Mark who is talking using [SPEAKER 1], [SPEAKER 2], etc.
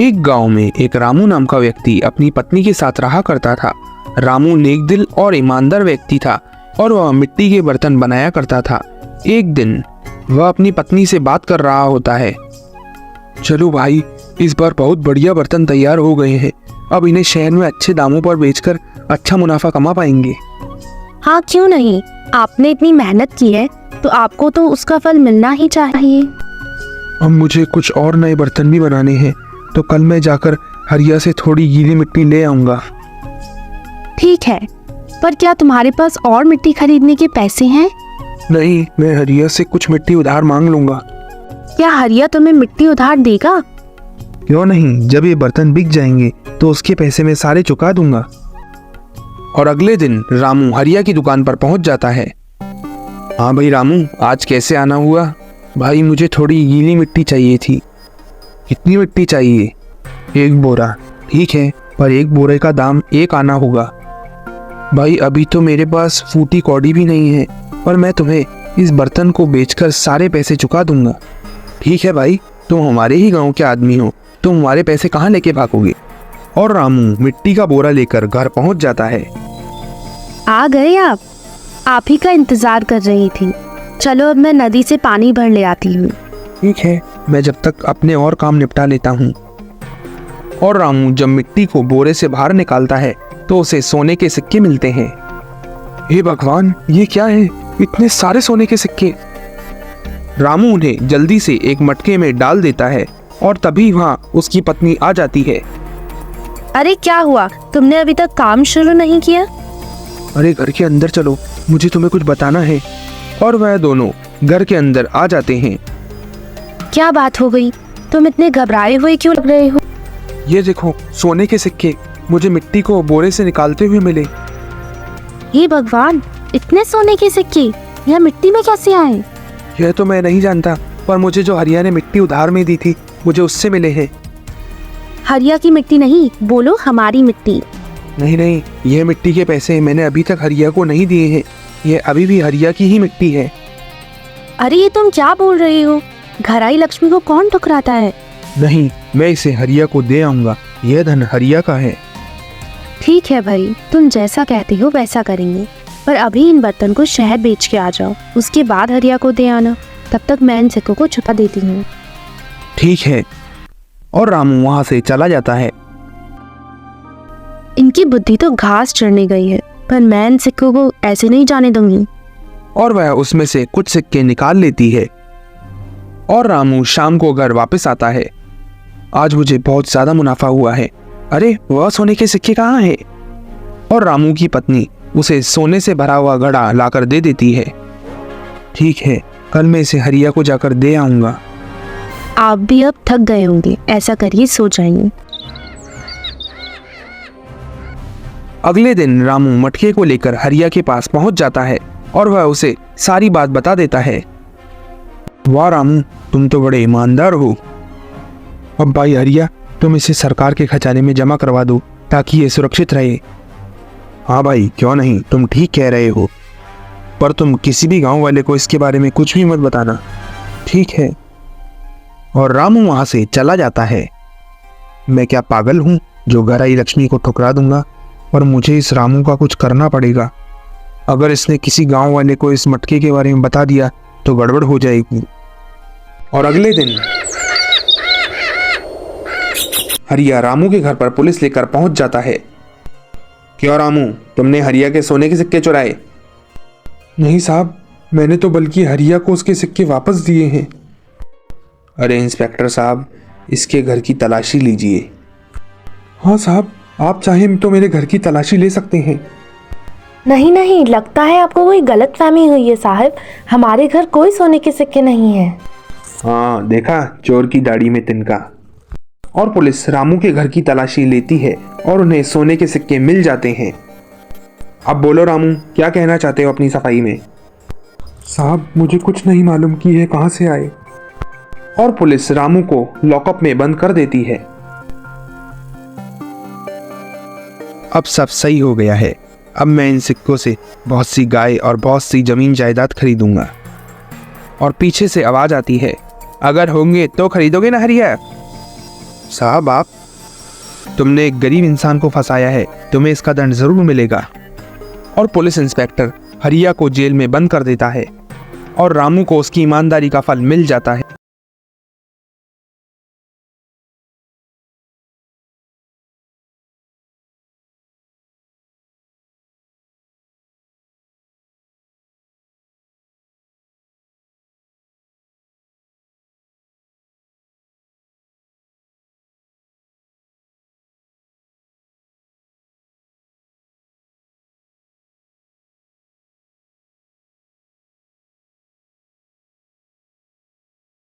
[SPEAKER 1] एक गांव में एक रामू नाम का व्यक्ति अपनी पत्नी के साथ रहा करता था। रामू नेक दिल और ईमानदार व्यक्ति था और वह मिट्टी के बर्तन बनाया करता था। एक दिन वह अपनी पत्नी से बात कर रहा होता है। चलो भाई, इस बार बहुत बढ़िया बर्तन तैयार हो गए हैं। अब इन्हें शहर में अच्छे दामों पर बेचकर अच्छा मुनाफा कमा पाएंगे।
[SPEAKER 2] हाँ, क्यों नहीं। आपने इतनी मेहनत की है तो आपको तो उसका फल मिलना ही चाहिए।
[SPEAKER 1] अब मुझे कुछ और नए बर्तन भी बनाने हैं, तो कल मैं जाकर हरिया से थोड़ी गीली मिट्टी ले आऊंगा।
[SPEAKER 2] ठीक है, पर क्या तुम्हारे पास और मिट्टी खरीदने के पैसे हैं?
[SPEAKER 1] नहीं, मैं हरिया से कुछ मिट्टी उधार मांग लूंगा।
[SPEAKER 2] क्या हरिया तुम्हें मिट्टी उधार देगा?
[SPEAKER 1] क्यों नहीं, जब ये बर्तन बिक जाएंगे तो उसके पैसे मैं सारे चुका दूंगा। और अगले दिन रामू हरिया की दुकान पर पहुंच जाता है। हाँ भाई रामू, आज कैसे आना हुआ? भाई मुझे थोड़ी गीली मिट्टी चाहिए थी। कितनी मिट्टी चाहिए? 1 बोरा। ठीक है, पर 1 बोरे का दाम 1 आना होगा। भाई अभी तो मेरे पास फूटी कौड़ी भी नहीं है, पर मैं तुम्हें इस बर्तन को बेचकर सारे पैसे चुका दूंगा। ठीक है भाई, तुम हमारे ही गांव के आदमी हो, तुम हमारे पैसे कहाँ लेके भागोगे? और रामू मिट्टी का बोरा लेकर घर पहुंच जाता है।
[SPEAKER 2] आ गए आप ही का इंतजार कर रही थी। चलो अब मैं नदी से पानी भर ले आती हूँ।
[SPEAKER 1] ठीक है, मैं जब तक अपने और काम निपटा लेता हूँ। और रामू जब मिट्टी को बोरे से बाहर निकालता है तो उसे सोने के सिक्के मिलते हैं। हे भगवान, ये क्या है? इतने सारे सोने के सिक्के। रामू उन्हें जल्दी से एक मटके में डाल देता है और तभी वहाँ उसकी पत्नी आ जाती है।
[SPEAKER 2] अरे क्या हुआ, तुमने अभी तक काम शुरू नहीं किया?
[SPEAKER 1] अरे घर के अंदर चलो, मुझे तुम्हें कुछ बताना है। और वह दोनों घर के अंदर आ जाते हैं।
[SPEAKER 2] क्या बात हो गई? तुम इतने घबराए हुए क्यों लग रहे हो?
[SPEAKER 1] ये देखो, सोने के सिक्के मुझे मिट्टी को बोरे से निकालते हुए मिले।
[SPEAKER 2] हे भगवान, इतने सोने के सिक्के यह मिट्टी में कैसे आए?
[SPEAKER 1] यह तो मैं नहीं जानता, पर मुझे जो हरिया ने मिट्टी उधार में दी थी मुझे उससे मिले हैं।
[SPEAKER 2] हरिया की मिट्टी नहीं, बोलो हमारी मिट्टी।
[SPEAKER 1] नहीं, यह मिट्टी के पैसे मैंने अभी तक हरिया को नहीं दिए हैं। यह अभी भी हरिया की ही मिट्टी है।
[SPEAKER 2] अरे ये तुम क्या बोल रहे हो? घराई लक्ष्मी को कौन ठुकराता है?
[SPEAKER 1] नहीं, मैं इसे हरिया को दे आऊंगा। यह धन हरिया का है।
[SPEAKER 2] ठीक है भाई, तुम जैसा कहते हो वैसा करेंगे, पर अभी इन बर्तन को शहर बेच के आ जाओ, उसके बाद हरिया को दे आना। तब तक मैं इन सिक्कों को छुपा देती हूँ।
[SPEAKER 1] ठीक है। और रामू वहाँ से चला जाता है।
[SPEAKER 2] इनकी बुद्धि तो घास चढ़ने गई है, पर मैं इन सिक्कों को ऐसे नहीं जाने दूंगी।
[SPEAKER 1] और वह उसमें से कुछ सिक्के निकाल लेती है। और रामू शाम को घर वापस आता है। आज मुझे बहुत ज्यादा मुनाफा हुआ है। अरे वह सोने के सिक्के कहाँ हैं? और रामू की पत्नी उसे सोने से भरा हुआ घड़ा लाकर दे देती है। ठीक है, कल मैं इसे हरिया को जाकर दे आऊंगा।
[SPEAKER 2] आप भी अब थक गए होंगे, ऐसा करिए सो जाइए।
[SPEAKER 1] अगले दिन रामू मटके को लेकर हरिया के पास पहुंच जाता है और वह उसे सारी बात बता देता है। वाह रामू, तुम तो बड़े ईमानदार हो। अब भाई हरिया, तुम इसे सरकार के खजाने में जमा करवा दो ताकि ये सुरक्षित रहे। हाँ भाई, क्यों नहीं, तुम ठीक कह रहे हो, पर तुम किसी भी गांव वाले को इसके बारे में कुछ भी मत बताना। ठीक है। और रामू वहां से चला जाता है। मैं क्या पागल हूं जो घराई लक्ष्मी को ठुकरा दूंगा? और मुझे इस रामू का कुछ करना पड़ेगा। अगर इसने किसी गांव वाले को इस मटके के बारे में बता दिया तो गड़बड़ हो जाएगी। और अगले दिन हरिया रामू के घर पर पुलिस लेकर पहुंच जाता है। क्यों रामू, तुमने हरिया के सोने के सिक्के चुराए? नहीं साहब, मैंने तो बल्कि हरिया को उसके सिक्के वापस दिए हैं। अरे इंस्पेक्टर साहब, इसके घर की तलाशी लीजिए। हाँ साहब, आप चाहें तो मेरे घर की तलाशी ले सकते हैं।
[SPEAKER 2] नहीं, लगता है आपको कोई गलतफहमी हुई है साहब। हमारे घर कोई सोने के सिक्के नहीं है।
[SPEAKER 1] हाँ, देखा, चोर की दाढ़ी में तिनका। और पुलिस रामू के घर की तलाशी लेती है और उन्हें सोने के सिक्के मिल जाते हैं। अब बोलो रामू, क्या कहना चाहते हो अपनी सफाई में? साहब, मुझे कुछ नहीं मालूम कि ये कहाँ से आए। और पुलिस रामू को लॉकअप में बंद कर देती है। अब सब सही हो गया है। अब मैं इन सिक्कों से बहुत सी गाय और बहुत सी जमीन जायदाद खरीदूंगा। और पीछे से आवाज आती है, अगर होंगे तो खरीदोगे ना हरिया? साहब आप, तुमने एक गरीब इंसान को फंसाया है, तुम्हें इसका दंड जरूर मिलेगा। और पुलिस इंस्पेक्टर हरिया को जेल में बंद कर देता है और रामू को उसकी ईमानदारी का फल मिल जाता है।